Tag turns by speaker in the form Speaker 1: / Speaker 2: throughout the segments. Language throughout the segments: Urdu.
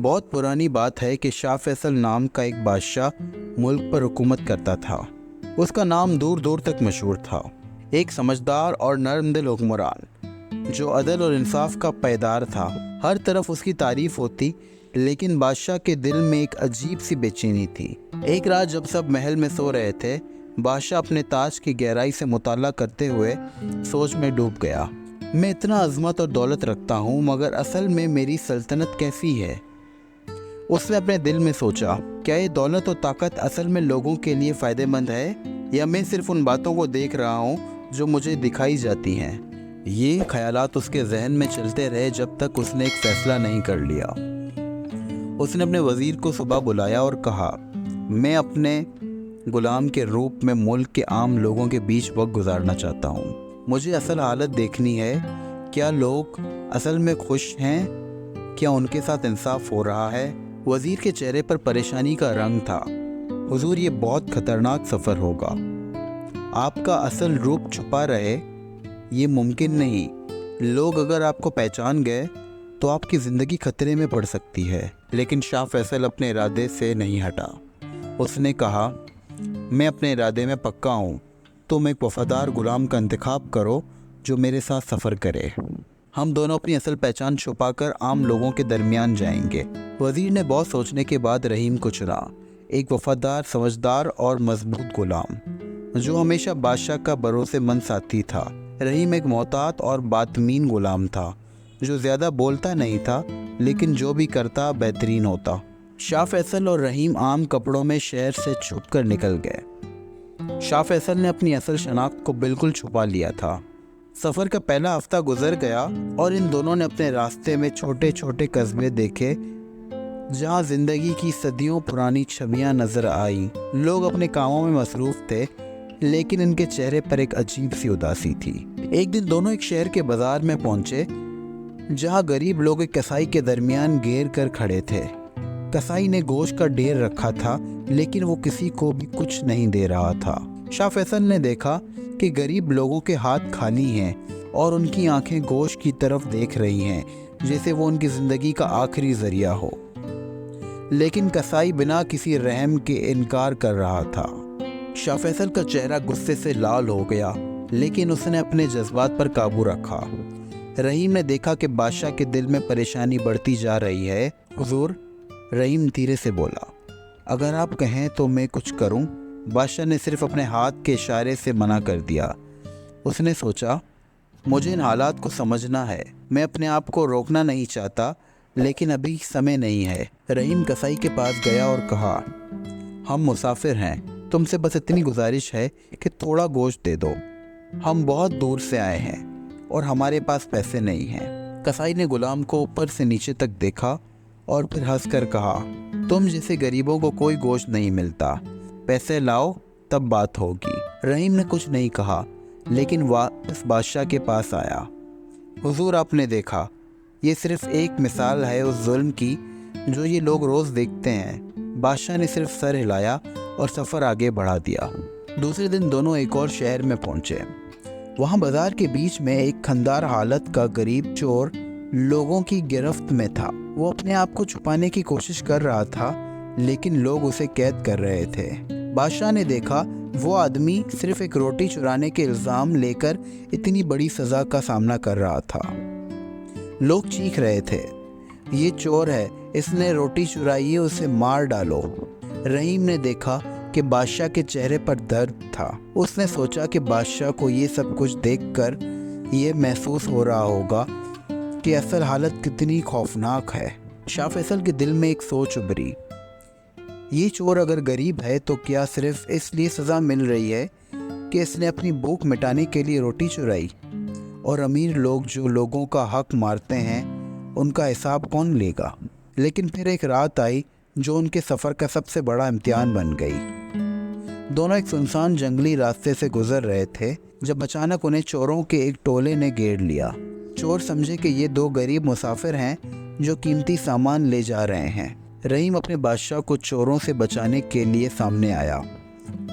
Speaker 1: بہت پرانی بات ہے کہ شاہ فیصل نام کا ایک بادشاہ ملک پر حکومت کرتا تھا۔ اس کا نام دور دور تک مشہور تھا۔ ایک سمجھدار اور نرم دل حکمران جو عدل اور انصاف کا پائیدار تھا۔ ہر طرف اس کی تعریف ہوتی، لیکن بادشاہ کے دل میں ایک عجیب سی بے چینی تھی۔ ایک رات جب سب محل میں سو رہے تھے، بادشاہ اپنے تاج کی گہرائی سے مطالعہ کرتے ہوئے سوچ میں ڈوب گیا۔ میں اتنا عظمت اور دولت رکھتا ہوں، مگر اصل میں میری سلطنت کیسی ہے؟ اس نے اپنے دل میں سوچا، کیا یہ دولت اور طاقت اصل میں لوگوں کے لیے فائدہ مند ہے، یا میں صرف ان باتوں کو دیکھ رہا ہوں جو مجھے دکھائی جاتی ہیں؟ یہ خیالات اس کے ذہن میں چلتے رہے جب تک اس نے ایک فیصلہ نہیں کر لیا۔ اس نے اپنے وزیر کو صبح بلایا اور کہا، میں اپنے غلام کے روپ میں ملک کے عام لوگوں کے بیچ وقت گزارنا چاہتا ہوں۔ مجھے اصل حالت دیکھنی ہے۔ کیا لوگ اصل میں خوش ہیں؟ کیا ان کے ساتھ انصاف ہو رہا ہے؟ وزیر کے چہرے پر پریشانی کا رنگ تھا۔ حضور، یہ بہت خطرناک سفر ہوگا۔ آپ کا اصل روپ چھپا رہے، یہ ممکن نہیں۔ لوگ اگر آپ کو پہچان گئے تو آپ کی زندگی خطرے میں پڑ سکتی ہے۔ لیکن شاہ فیصل اپنے ارادے سے نہیں ہٹا۔ اس نے کہا، میں اپنے ارادے میں پکا ہوں۔ تم ایک وفادار غلام کا انتخاب کرو جو میرے ساتھ سفر کرے۔ ہم دونوں اپنی اصل پہچان چھپا کر عام لوگوں کے درمیان جائیں گے۔ وزیر نے بہت سوچنے کے بعد رحیم کو چنا، ایک وفادار، سمجھدار اور مضبوط غلام جو ہمیشہ بادشاہ کا بھروسے مند ساتھی تھا۔ رحیم ایک محتاط اور باطمین غلام تھا جو زیادہ بولتا نہیں تھا، لیکن جو بھی کرتا بہترین ہوتا۔ شاہ فیصل اور رحیم عام کپڑوں میں شہر سے چھپ کر نکل گئے۔ شاہ فیصل نے اپنی اصل شناخت کو بالکل چھپا لیا تھا۔ سفر کا پہلا ہفتہ گزر گیا اور ان دونوں نے اپنے راستے میں چھوٹے چھوٹے قصبے دیکھے جہاں زندگی کی صدیوں پرانی چھویاں نظر آئیں۔ لوگ اپنے کاموں میں مصروف تھے، لیکن ان کے چہرے پر ایک عجیب سی اداسی تھی۔ ایک دن دونوں ایک شہر کے بازار میں پہنچے جہاں غریب لوگ ایک کسائی کے درمیان گھیر کر کھڑے تھے۔ کسائی نے گوشت کا ڈھیر رکھا تھا، لیکن وہ کسی کو بھی کچھ نہیں دے رہا تھا۔ شاہ فیصل نے دیکھا کہ غریب لوگوں کے ہاتھ خالی ہیں اور ان کی آنکھیں گوشت کی طرف دیکھ رہی ہیں جیسے وہ ان کی زندگی کا آخری ذریعہ ہو، لیکن کسائی بنا کسی رحم کے انکار کر رہا تھا۔ شاہ فیصل کا چہرہ غصے سے لال ہو گیا، لیکن اس نے اپنے جذبات پر قابو رکھا۔ رحیم نے دیکھا کہ بادشاہ کے دل میں پریشانی بڑھتی جا رہی ہے۔ حضور، رحیم دھیرے سے بولا، اگر آپ کہیں تو میں کچھ کروں؟ بادشاہ نے صرف اپنے ہاتھ کے اشارے سے منع کر دیا۔ اس نے سوچا، مجھے ان حالات کو سمجھنا ہے۔ میں اپنے آپ کو روکنا نہیں چاہتا، لیکن ابھی سمے نہیں ہے۔ رحیم کسائی کے پاس گیا اور کہا، ہم مسافر ہیں، تم سے بس اتنی گزارش ہے کہ تھوڑا گوشت دے دو۔ ہم بہت دور سے آئے ہیں اور ہمارے پاس پیسے نہیں ہیں۔ کسائی نے غلام کو اوپر سے نیچے تک دیکھا اور پھر ہنس کر کہا، تم جیسے غریبوں کو کوئی گوشت نہیں ملتا، پیسے لاؤ تب بات ہوگی۔ رحیم نے کچھ نہیں کہا، لیکن واپس بادشاہ کے پاس آیا۔ حضور، آپ نے دیکھا، یہ صرف ایک مثال ہے اس ظلم کی جو یہ لوگ روز دیکھتے ہیں۔ بادشاہ نے صرف سر ہلایا اور سفر آگے بڑھا دیا۔ دوسرے دن دونوں ایک اور شہر میں پہنچے۔ وہاں بازار کے بیچ میں ایک کھندار حالت کا غریب چور لوگوں کی گرفت میں تھا۔ وہ اپنے آپ کو چھپانے کی کوشش کر رہا تھا، لیکن لوگ اسے قید کر رہے تھے۔ بادشاہ نے دیکھا وہ آدمی صرف ایک روٹی چرانے کے الزام لے کر اتنی بڑی سزا کا سامنا کر رہا تھا۔ لوگ چیخ رہے تھے، یہ چور ہے، اس نے روٹی چرائی ہے، اسے مار ڈالو۔ رحیم نے دیکھا کہ بادشاہ کے چہرے پر درد تھا۔ اس نے سوچا کہ بادشاہ کو یہ سب کچھ دیکھ کر یہ محسوس ہو رہا ہوگا کہ اصل حالت کتنی خوفناک ہے۔ شاہ فیصل کے دل میں ایک سوچ ابھری، یہ چور اگر غریب ہے تو کیا صرف اس لیے سزا مل رہی ہے کہ اس نے اپنی بھوک مٹانے کے لیے روٹی چرائی؟ اور امیر لوگ جو لوگوں کا حق مارتے ہیں، ان کا حساب کون لے گا؟ لیکن پھر ایک رات آئی جو ان کے سفر کا سب سے بڑا امتحان بن گئی۔ دونوں ایک سنسان جنگلی راستے سے گزر رہے تھے جب اچانک انہیں چوروں کے ایک ٹولے نے گھیر لیا۔ چور سمجھے کہ یہ دو غریب مسافر ہیں جو قیمتی سامان لے جا رہے ہیں۔ رحیم اپنے بادشاہ کو چوروں سے بچانے کے لیے سامنے آیا۔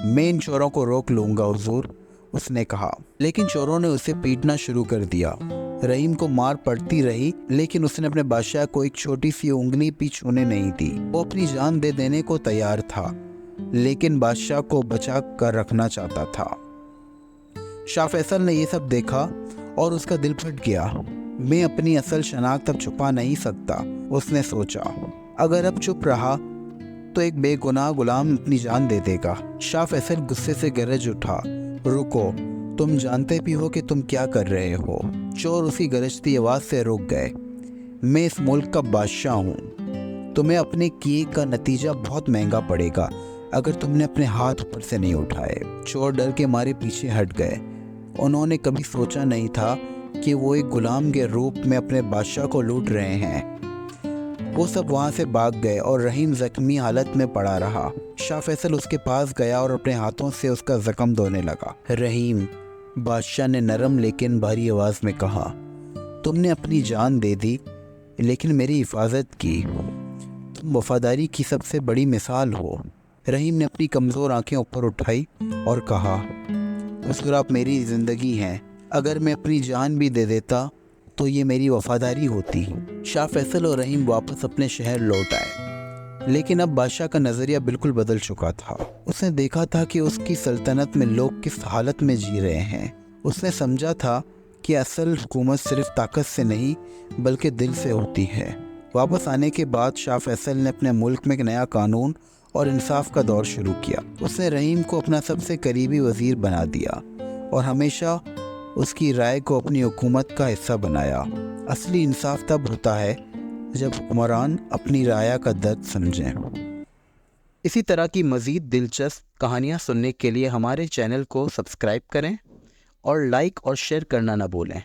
Speaker 1: میں ان چوروں کو روک لوں گا حضور، اس نے کہا، لیکن چوروں نے اسے پیٹنا شروع کر دیا۔ رحیم کو مار پڑتی رہی لیکن اس نے اپنے بادشاہ کو ایک چھوٹی سی انگلی بھی چھونے نہیں دی۔ وہ اپنی جان دے دینے کو تیار تھا لیکن بادشاہ کو بچا کر رکھنا چاہتا تھا۔ شاہ فیصل نے یہ سب دیکھا اور اس کا دل پھٹ گیا۔ میں اپنی اصل شناخت اب چھپا نہیں سکتا، اس نے سوچا۔ اگر اب چپ رہا تو ایک بے گناہ غلام اپنی جان دے دے گا۔ شاہ فیصل غصے سے گرج اٹھا، رکو، تم جانتے بھی ہو کہ تم کیا کر رہے ہو؟ چور اسی گرجتی آواز سے رک گئے۔ میں اس ملک کا بادشاہ ہوں، تمہیں اپنے کیے کا نتیجہ بہت مہنگا پڑے گا اگر تم نے اپنے ہاتھ اوپر سے نہیں اٹھائے۔ چور ڈر کے مارے پیچھے ہٹ گئے۔ انہوں نے کبھی سوچا نہیں تھا کہ وہ ایک غلام کے روپ میں اپنے بادشاہ کو لوٹ رہے ہیں۔ وہ سب وہاں سے بھاگ گئے اور رحیم زخمی حالت میں پڑا رہا۔ شاہ فیصل اس کے پاس گیا اور اپنے ہاتھوں سے اس کا زخم دھونے لگا۔ رحیم، بادشاہ نے نرم لیکن بھاری آواز میں کہا، تم نے اپنی جان دے دی لیکن میری حفاظت کی۔ تم وفاداری کی سب سے بڑی مثال ہو۔ رحیم نے اپنی کمزور آنکھیں اوپر اٹھائی اور کہا، حضور آپ میری زندگی ہیں، اگر میں اپنی جان بھی دے دیتا تو یہ میری وفاداری ہوتی۔ شاہ فیصل اور رحیم واپس اپنے شہر لوٹ آئے لیکن اب بادشاہ کا نظریہ بالکل بدل چکا تھا۔ اس نے دیکھا تھا کہ اس کی سلطنت میں لوگ کس حالت میں جی رہے ہیں۔ اس نے سمجھا تھا کہ اصل حکومت صرف طاقت سے نہیں بلکہ دل سے ہوتی ہے۔ واپس آنے کے بعد شاہ فیصل نے اپنے ملک میں ایک نیا قانون اور انصاف کا دور شروع کیا۔ اس نے رحیم کو اپنا سب سے قریبی وزیر بنا دیا اور ہمیشہ اس کی رائے کو اپنی حکومت کا حصہ بنایا۔ اصلی انصاف تب ہوتا ہے جب حکمران اپنی رعایا کا درد سمجھیں۔ اسی طرح کی مزید دلچسپ کہانیاں سننے کے لیے ہمارے چینل کو سبسکرائب کریں اور لائک اور شیئر کرنا نہ بھولیں۔